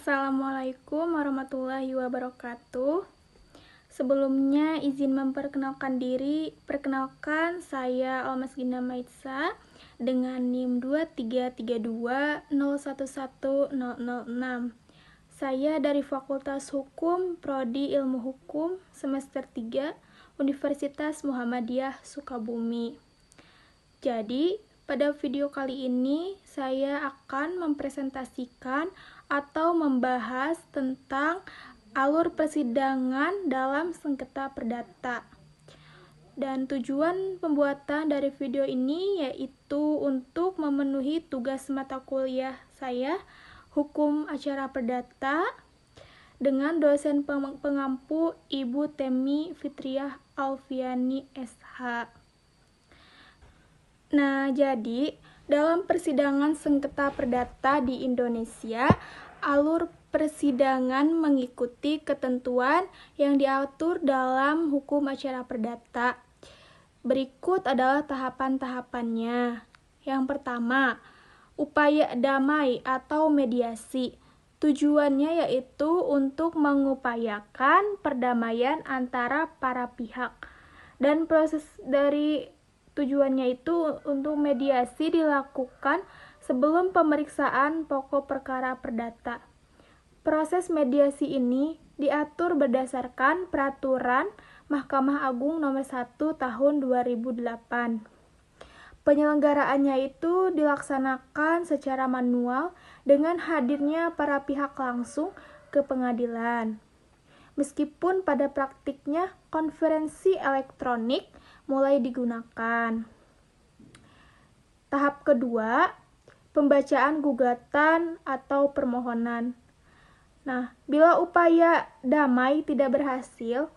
Assalamualaikum warahmatullahi wabarakatuh. Sebelumnya izin memperkenalkan diri. Perkenalkan, saya Almas Gina Maitsa dengan NIM 23320110006. Saya dari Fakultas Hukum, Prodi Ilmu Hukum, semester 3, Universitas Muhammadiyah Sukabumi. Jadi, pada video kali ini saya akan mempresentasikan atau membahas tentang alur persidangan dalam sengketa perdata. Dan tujuan pembuatan dari video ini yaitu untuk memenuhi tugas mata kuliah saya, Hukum Acara Perdata, dengan dosen pengampu Ibu Temi Fitriah Alfiani SH. Nah, jadi dalam persidangan sengketa perdata di Indonesia, alur persidangan mengikuti ketentuan yang diatur dalam Hukum Acara Perdata. Berikut adalah tahapan-tahapannya. Yang pertama, upaya damai atau mediasi. Tujuannya yaitu untuk mengupayakan perdamaian antara para pihak. Dan proses dari tujuannya itu untuk mediasi dilakukan sebelum pemeriksaan pokok perkara perdata. Proses mediasi ini diatur berdasarkan Peraturan Mahkamah Agung Nomor 1 Tahun 2008. Penyelenggaraannya itu dilaksanakan secara manual dengan hadirnya para pihak langsung ke pengadilan. Meskipun pada praktiknya konferensi elektronik mulai digunakan. Tahap kedua, pembacaan gugatan atau permohonan. Nah, bila upaya damai tidak berhasil,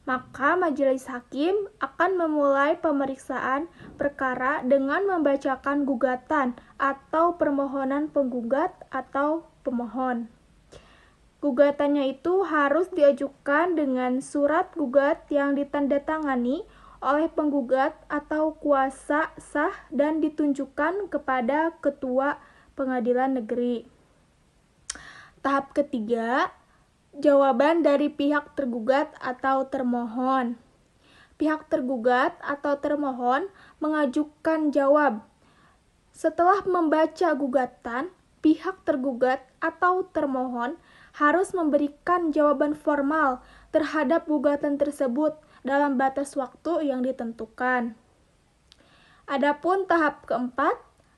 maka majelis hakim akan memulai pemeriksaan perkara dengan membacakan gugatan atau permohonan penggugat atau pemohon. Gugatannya itu harus diajukan dengan surat gugat yang ditandatangani oleh penggugat atau kuasa sah dan ditunjukkan kepada Ketua Pengadilan Negeri. Tahap ketiga, jawaban dari pihak tergugat atau termohon. Pihak tergugat atau termohon mengajukan jawab. Setelah membaca gugatan, pihak tergugat atau termohon harus memberikan jawaban formal terhadap gugatan tersebut dalam batas waktu yang ditentukan. Adapun tahap keempat,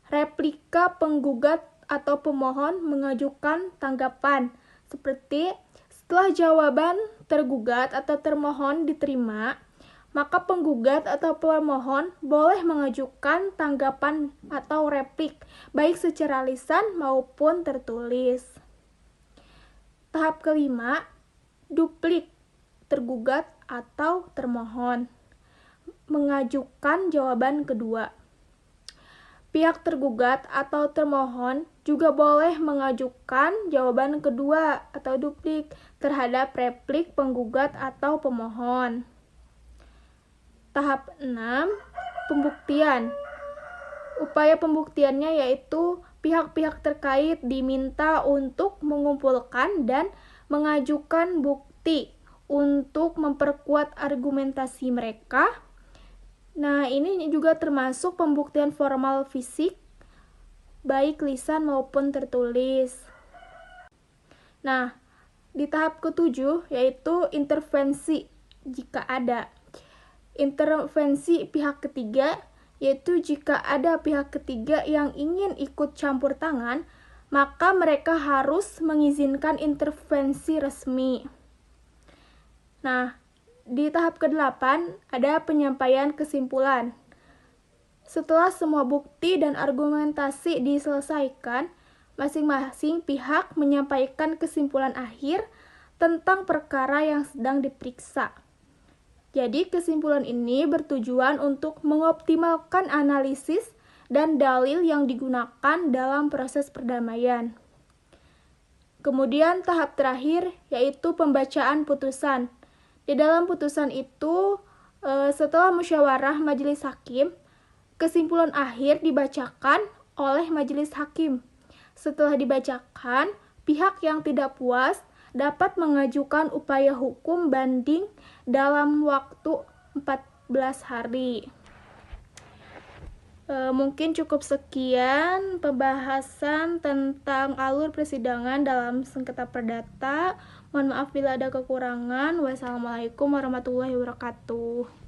replika penggugat atau pemohon mengajukan tanggapan, seperti setelah jawaban tergugat atau termohon diterima, maka penggugat atau pemohon boleh mengajukan tanggapan atau replik, baik secara lisan maupun tertulis. Tahap kelima, duplik tergugat atau termohon mengajukan jawaban kedua. Pihak tergugat atau termohon juga boleh mengajukan jawaban kedua atau duplik terhadap replik penggugat atau pemohon. Tahap 6, pembuktian. Upaya pembuktiannya yaitu pihak-pihak terkait diminta untuk mengumpulkan dan mengajukan bukti untuk memperkuat argumentasi mereka. Nah, ini juga termasuk pembuktian formal fisik, baik lisan maupun tertulis. Nah, di tahap ketujuh yaitu intervensi jika ada. Intervensi pihak ketiga yaitu jika ada pihak ketiga yang ingin ikut campur tangan, maka mereka harus mengizinkan intervensi resmi. Nah, di tahap ke-8 ada penyampaian kesimpulan. Setelah semua bukti dan argumentasi diselesaikan, masing-masing pihak menyampaikan kesimpulan akhir tentang perkara yang sedang diperiksa. Jadi, kesimpulan ini bertujuan untuk mengoptimalkan analisis dan dalil yang digunakan dalam proses perdamaian. Kemudian tahap terakhir yaitu pembacaan putusan. Di dalam putusan itu, setelah musyawarah majelis hakim, kesimpulan akhir dibacakan oleh majelis hakim. Setelah dibacakan, Pihak yang tidak puas dapat mengajukan upaya hukum banding dalam waktu 14 hari. Mungkin cukup sekian pembahasan tentang alur persidangan dalam sengketa perdata. Mohon maaf bila ada kekurangan. Wassalamualaikum warahmatullahi wabarakatuh.